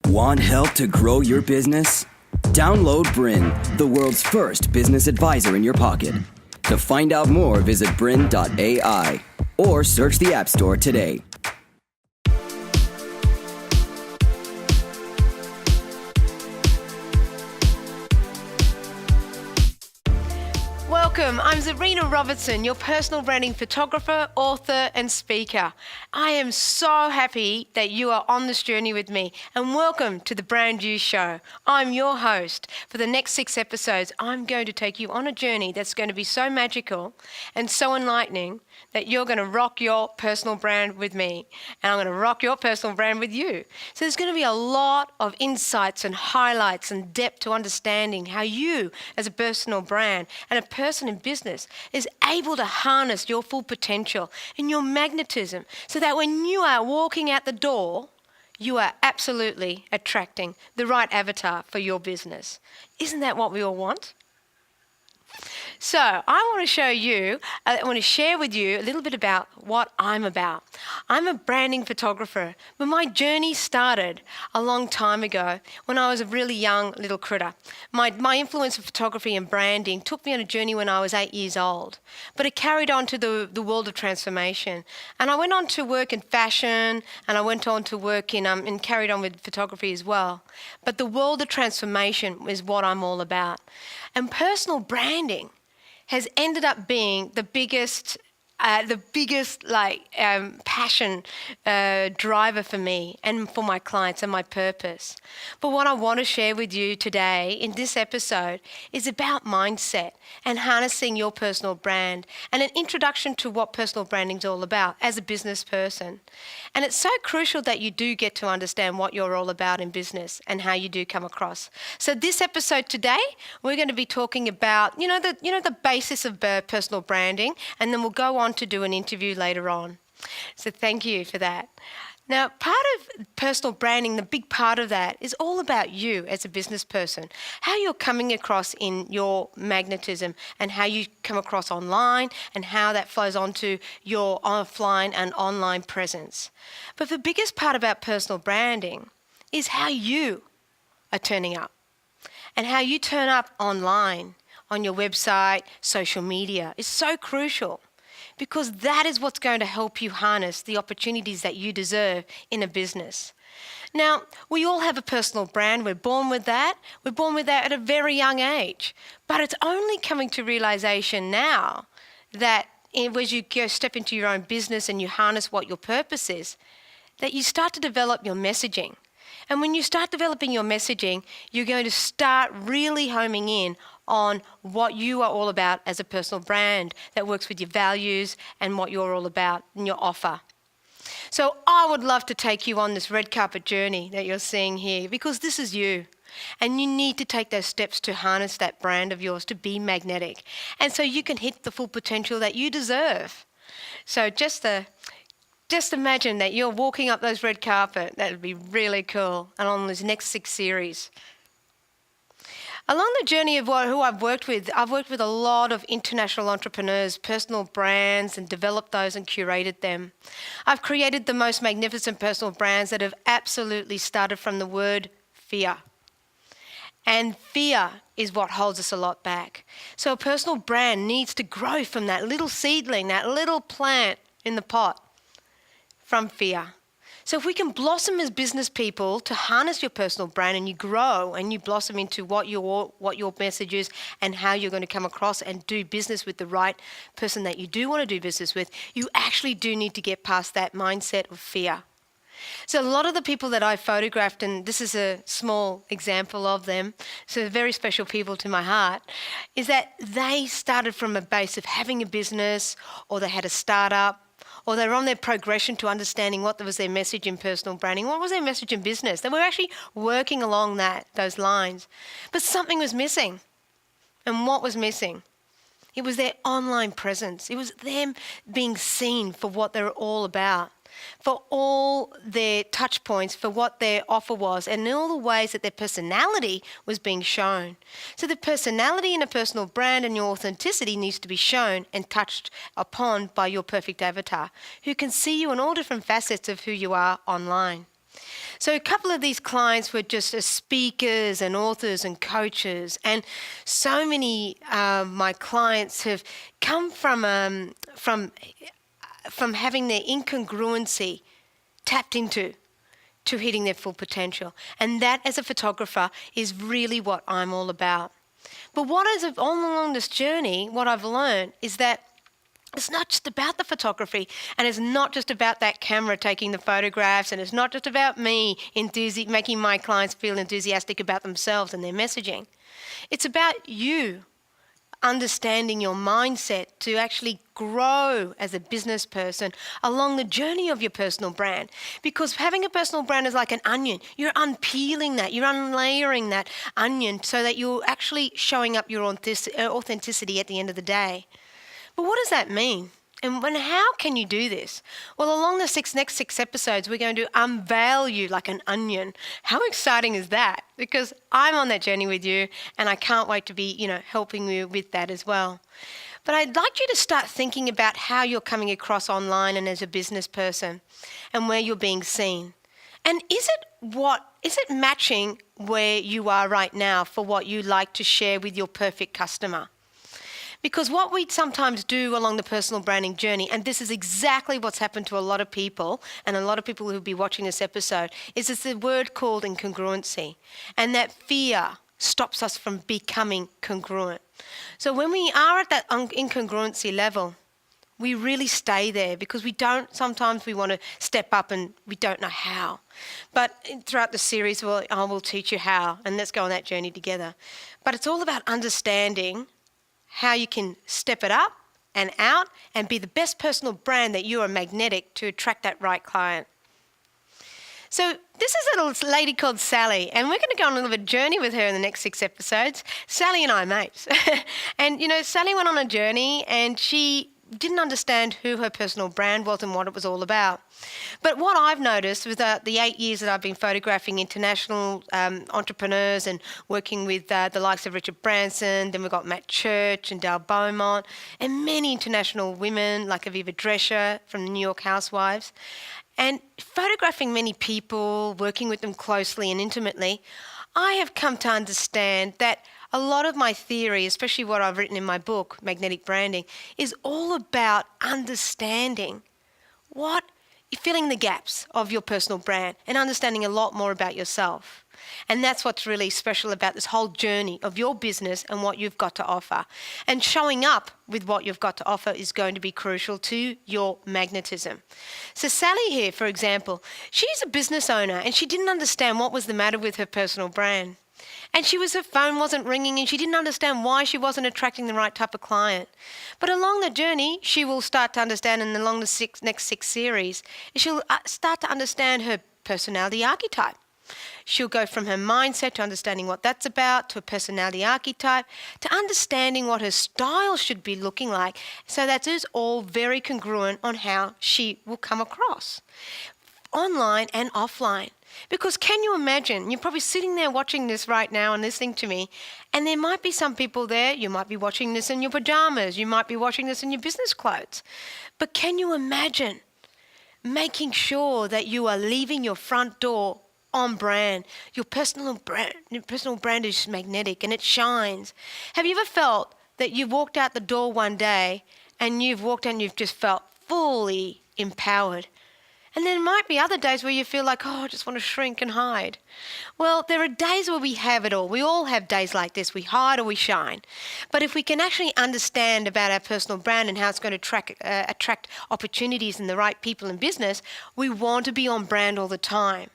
Want help to grow your business? Download Bryn, the world's first business advisor in your pocket. To find out more, visit bryn.ai or search the App Store today. Welcome, I'm Zahrina Robertson, your personal branding photographer, author and speaker. I am so happy that you are on this journey with me, and welcome to the Brand You Show. I'm your host. For the next 6 episodes, I'm going to take you on a journey that's going to be so magical and so enlightening that you're going to rock your personal brand with me, and I'm going to rock your personal brand with you. So there's going to be a lot of insights and highlights and depth to understanding how you, as a personal brand and a person in business, is able to harness your full potential and your magnetism so that when you are walking out the door, you are absolutely attracting the right avatar for your business. Isn't that what we all want? So I want to share with you a little bit about what I'm about. I'm a branding photographer, but my journey started a long time ago when I was a really young little critter. My influence of photography and branding took me on a journey when I was 8 years old, but it carried on to the world of transformation. And I went on to work in fashion, and I went on to work and carried on with photography as well. But the world of transformation is what I'm all about. And personal branding has ended up being the biggest passion driver for me and for my clients and my purpose. But what I want to share with you today in this episode is about mindset and harnessing your personal brand and an introduction to what personal branding is all about as a business person. And it's so crucial that you do get to understand what you're all about in business and how you do come across. So this episode today, we're going to be talking about, the basis of personal branding, and then we'll go on to do an interview later on. So thank you for that. Now, part of personal branding, the big part of that is all about you as a business person, how you're coming across in your magnetism and how you come across online and how that flows onto your offline and online presence. But the biggest part about personal branding is how you are turning up and how you turn up online, on your website, social media is so crucial, because that is what's going to help you harness the opportunities that you deserve in a business. Now, we all have a personal brand. We're born with that. We're born with that at a very young age. But it's only coming to realization now that as you step into your own business and you harness what your purpose is, that you start to develop your messaging. And when you start developing your messaging, you're going to start really homing in on what you are all about as a personal brand that works with your values and what you're all about and your offer. So I would love to take you on this red carpet journey that you're seeing here, because this is you. And you need to take those steps to harness that brand of yours to be magnetic. And so you can hit the full potential that you deserve. So just imagine that you're walking up those red carpet. That would be really cool. And on this next 6 series. Along the journey of who I've worked with a lot of international entrepreneurs, personal brands, and developed those and curated them. I've created the most magnificent personal brands that have absolutely started from the word fear. And fear is what holds us a lot back. So a personal brand needs to grow from that little seedling, that little plant in the pot, from fear. So if we can blossom as business people to harness your personal brand, and you grow and you blossom into what your message is and how you're going to come across and do business with the right person that you do want to do business with, you actually do need to get past that mindset of fear. So a lot of the people that I photographed, and this is a small example of them, so very special people to my heart, is that they started from a base of having a business, or they had a startup, or they were on their progression to understanding what was their message in personal branding, what was their message in business. They were actually working along those lines. But something was missing. And what was missing? It was their online presence. It was them being seen for what they're all about, for all their touch points, for what their offer was, and all the ways that their personality was being shown. So the personality in a personal brand and your authenticity needs to be shown and touched upon by your perfect avatar, who can see you in all different facets of who you are online. So a couple of these clients were just as speakers and authors and coaches, and so many my clients have come from having their incongruency tapped into to hitting their full potential. And that, as a photographer, is really what I'm all about. But what is all along this journey, what I've learned is that it's not just about the photography, and it's not just about that camera taking the photographs, and it's not just about me making my clients feel enthusiastic about themselves and their messaging. It's about you understanding your mindset to actually grow as a business person along the journey of your personal brand. Because having a personal brand is like an onion. You're unpeeling that, you're unlayering that onion so that you're actually showing up your authenticity at the end of the day. But what does that mean? And how can you do this? Well, along the next six episodes, we're going to unveil you like an onion. How exciting is that? Because I'm on that journey with you, and I can't wait to be, helping you with that as well. But I'd like you to start thinking about how you're coming across online and as a business person, and where you're being seen. And is it matching where you are right now for what you like to share with your perfect customer? Because what we sometimes do along the personal branding journey, and this is exactly what's happened to a lot of people, and a lot of people who'll be watching this episode, is it's a word called incongruency. And that fear stops us from becoming congruent. So when we are at that incongruency level, we really stay there because sometimes we want to step up and we don't know how. But throughout the series, I will teach you how, and let's go on that journey together. But it's all about understanding how you can step it up and out and be the best personal brand that you are magnetic to attract that right client. So this is a little lady called Sally, and we're going to go on a little bit of a journey with her in the next 6 episodes. Sally and I are mates. And, Sally went on a journey, and she didn't understand who her personal brand was and what it was all about. But what I've noticed with the 8 years that I've been photographing international entrepreneurs and working with the likes of Richard Branson, then we've got Matt Church and Dale Beaumont, and many international women like Aviva Drescher from the New York Housewives, and photographing many people, working with them closely and intimately, I have come to understand that a lot of my theory, especially what I've written in my book, Magnetic Branding, is all about understanding filling the gaps of your personal brand and understanding a lot more about yourself. And that's what's really special about this whole journey of your business and what you've got to offer. And showing up with what you've got to offer is going to be crucial to your magnetism. So Sally here, for example, she's a business owner and she didn't understand what was the matter with her personal brand. And her phone wasn't ringing, and she didn't understand why she wasn't attracting the right type of client. But along the journey, she will start to understand, and along the next 6 series, she'll start to understand her personality archetype. She'll go from her mindset to understanding what that's about, to a personality archetype, to understanding what her style should be looking like. So that is all very congruent on how she will come across, online and offline. Because can you imagine, you're probably sitting there watching this right now and listening to me, and there might be some people there, you might be watching this in your pajamas, you might be watching this in your business clothes. But can you imagine making sure that you are leaving your front door on brand? Your personal brand is magnetic and it shines. Have you ever felt that you walked out the door one day and you've walked out and you've just felt fully empowered? And there might be other days where you feel like, I just want to shrink and hide. Well, there are days where we have it all. We all have days like this. We hide or we shine. But if we can actually understand about our personal brand and how it's going to attract opportunities and the right people in business, we want to be on brand all the time.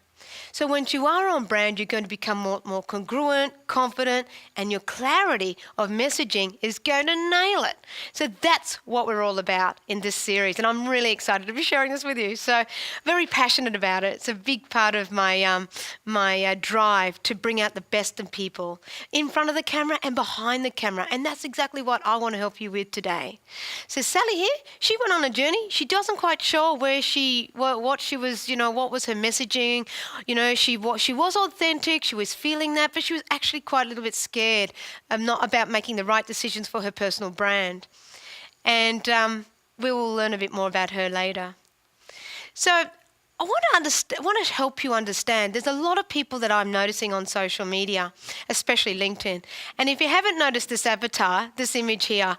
So once you are on brand, you're going to become more congruent, confident, and your clarity of messaging is going to nail it. So that's what we're all about in this series, and I'm really excited to be sharing this with you. So very passionate about it. It's a big part of my drive to bring out the best in people in front of the camera and behind the camera, and that's exactly what I want to help you with today. So Sally here, she went on a journey. She doesn't quite sure what she was, what was her messaging. She was authentic, she was feeling that, but she was actually quite a little bit scared not about making the right decisions for her personal brand. And we will learn a bit more about her later. So want to help you understand. There's a lot of people that I'm noticing on social media, especially LinkedIn. And if you haven't noticed this avatar, this image here,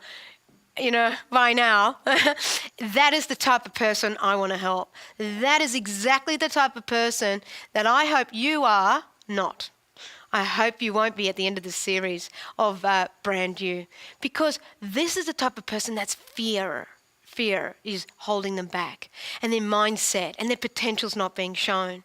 by now, that is the type of person I want to help. That is exactly the type of person that I hope you are not. I hope you won't be at the end of the series of Brand You, because this is the type of person that's fear is holding them back, and their mindset and their potential's not being shown.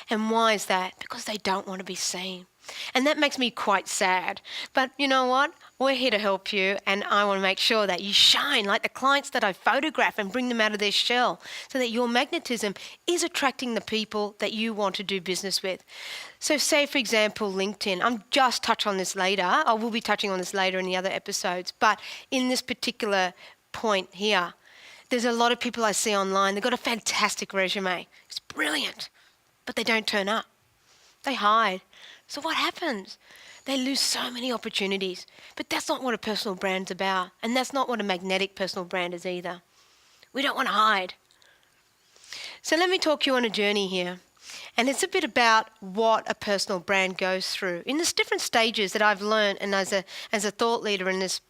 And why is that? Because they don't want to be seen. And that makes me quite sad. But you know what? We're here to help you, and I want to make sure that you shine like the clients that I photograph and bring them out of their shell, so that your magnetism is attracting the people that you want to do business with. So say, for example, LinkedIn. I'm just touch on this later. I will be touching on this later in the other episodes. But in this particular point here, there's a lot of people I see online. They've got a fantastic resume. It's brilliant, but they don't turn up. They hide. So what happens? They lose so many opportunities. But that's not what a personal brand's about. And that's not what a magnetic personal brand is either. We don't want to hide. So let me talk you on a journey here. And it's a bit about what a personal brand goes through in this different stages that I've learned, and as a thought leader in this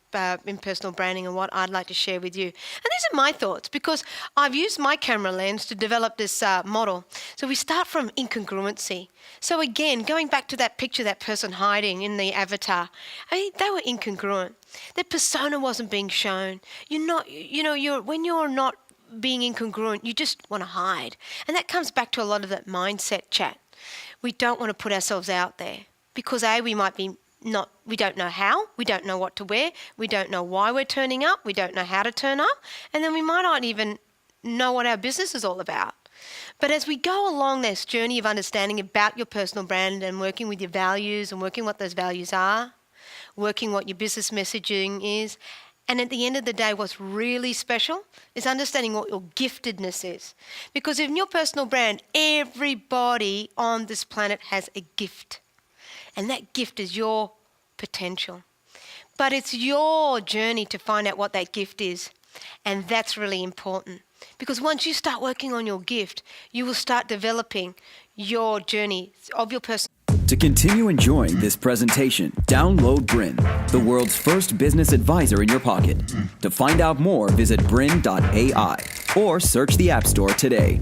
in personal branding, and what I'd like to share with you. And these are my thoughts, because I've used my camera lens to develop this model. So we start from incongruency. So again, going back to that picture, that person hiding in the avatar, they were incongruent. Their persona wasn't being shown. When you're not being incongruent, you just want to hide. And that comes back to a lot of that mindset chat. We don't want to put ourselves out there because we don't know how, we don't know what to wear, we don't know why we're turning up, we don't know how to turn up, and then we might not even know what our business is all about. But as we go along this journey of understanding about your personal brand and working with your values and working what those values are, working what your business messaging is, and at the end of the day, what's really special is understanding what your giftedness is. Because in your personal brand, everybody on this planet has a gift. And that gift is your potential. But it's your journey to find out what that gift is. And that's really important. Because once you start working on your gift, you will start developing your journey of your personal. To continue enjoying this presentation, download Bryn, the world's first business advisor in your pocket. To find out more, visit bryn.ai or search the App Store today.